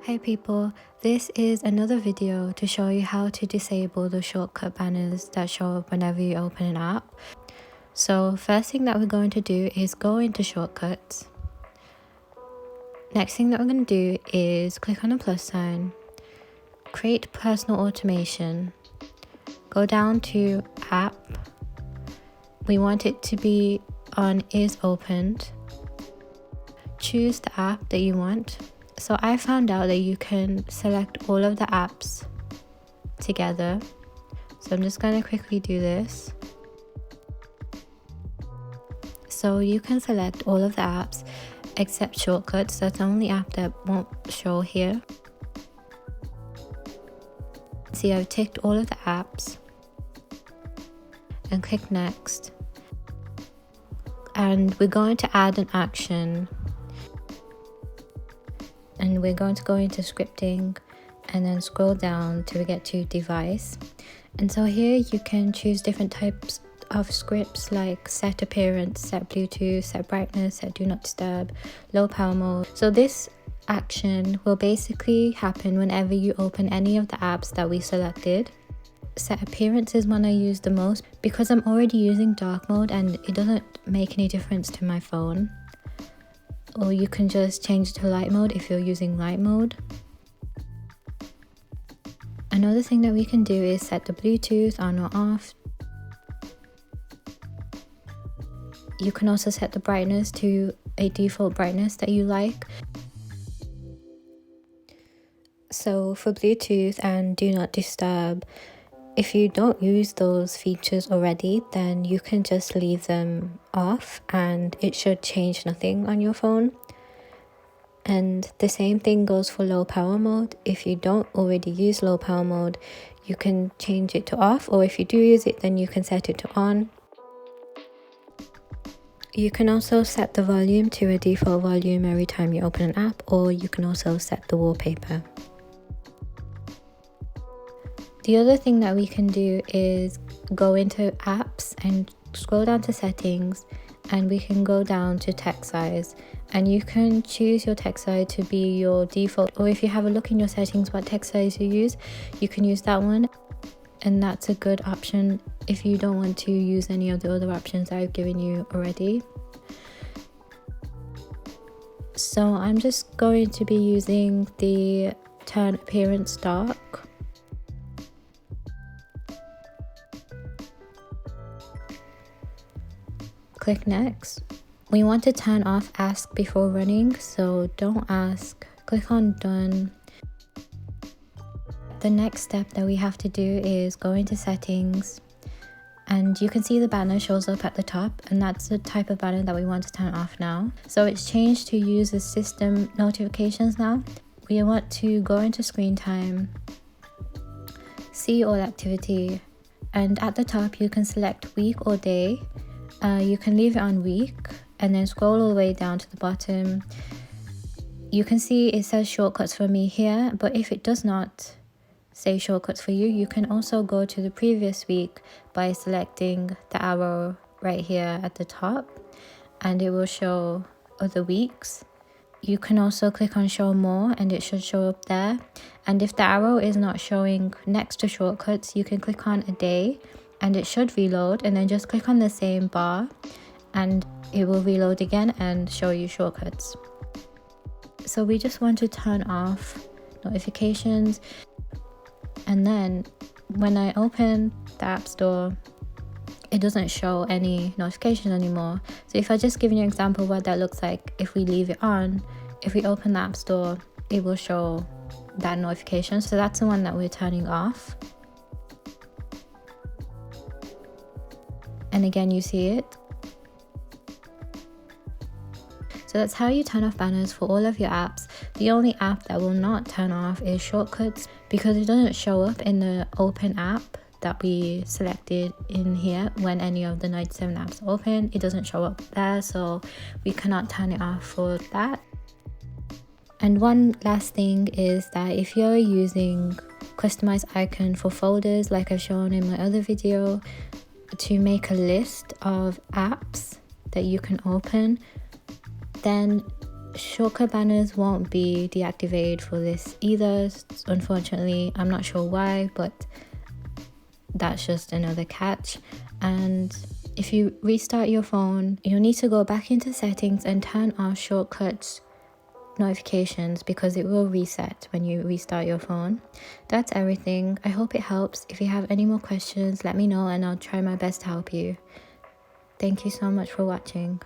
Hey people, this is another video to show you how to disable the shortcut banners that show up whenever you open an app. So first thing that we're going to do is go into shortcuts. Next thing that we're going to do is click on the plus sign, create personal automation, go down to app. We want it to be on is opened. Choose the app that you want. So I found out that you can select all of the apps together. So I'm just going to quickly do this. So you can select all of the apps except shortcuts. That's the only app that won't show here. See, I've ticked all of the apps and click next. And we're going to add an action. And we're going to go into scripting and then scroll down till we get to device. And so here you can choose different types of scripts like set appearance, set Bluetooth, set brightness, set do not disturb, low power mode. So this action will basically happen whenever you open any of the apps that we selected. Set appearance is one I use the most because I'm already using dark mode and it doesn't make any difference to my phone. Or you can just change it to light mode if you're using light mode. Another thing that we can do is set the Bluetooth on or off. You can also set the brightness to a default brightness that you like. So for Bluetooth and do not disturb, if you don't use those features already, then you can just leave them off and it should change nothing on your phone. And the same thing goes for low power mode. If you don't already use low power mode, you can change it to off, or if you do use it, then you can set it to on. You can also set the volume to a default volume every time you open an app, or you can also set the wallpaper. The other thing that we can do is go into apps and scroll down to settings, and we can go down to text size, and you can choose your text size to be your default, or if you have a look in your settings what text size you use, you can use that one, and that's a good option if you don't want to use any of the other options that I've given you already. So I'm just going to be using the turn appearance dark. Click next. We want to turn off ask before running, so don't ask. Click on done. The next step that we have to do is go into settings, and you can see the banner shows up at the top, and that's the type of banner that we want to turn off now. So it's changed to user system notifications now. We want to go into screen time, see all activity, and at the top you can select week or day. You can leave it on week and then scroll all the way down to the bottom. You can see it says shortcuts for me here, but if it does not say shortcuts for you, you can also go to the previous week by selecting the arrow right here at the top, and it will show other weeks. You can also click on show more and it should show up there. And if the arrow is not showing next to shortcuts, you can click on a day and it should reload, and then just click on the same bar and it will reload again and show you shortcuts. So we just want to turn off notifications, and then when I open the App Store, it doesn't show any notifications anymore. So if I just give you an example what that looks like, if we leave it on, if we open the App Store, it will show that notification. So that's the one that we're turning off. And again, you see it. So that's how you turn off banners for all of your apps. The only app that will not turn off is shortcuts, because it doesn't show up in the open app that we selected in here. When any of the 97 apps are open, it doesn't show up there, so we cannot turn it off for that. And one last thing is that if you're using customized icon for folders like I've shown in my other video, to make a list of apps that you can open, then Shortcut banners won't be deactivated for this either, unfortunately. I'm not sure why, but that's just another catch. And if you restart your phone, you'll need to go back into settings and turn off shortcuts notifications because it will reset when you restart your phone. That's everything. I hope it helps. If you have any more questions, let me know and I'll try my best to help you. Thank you so much for watching.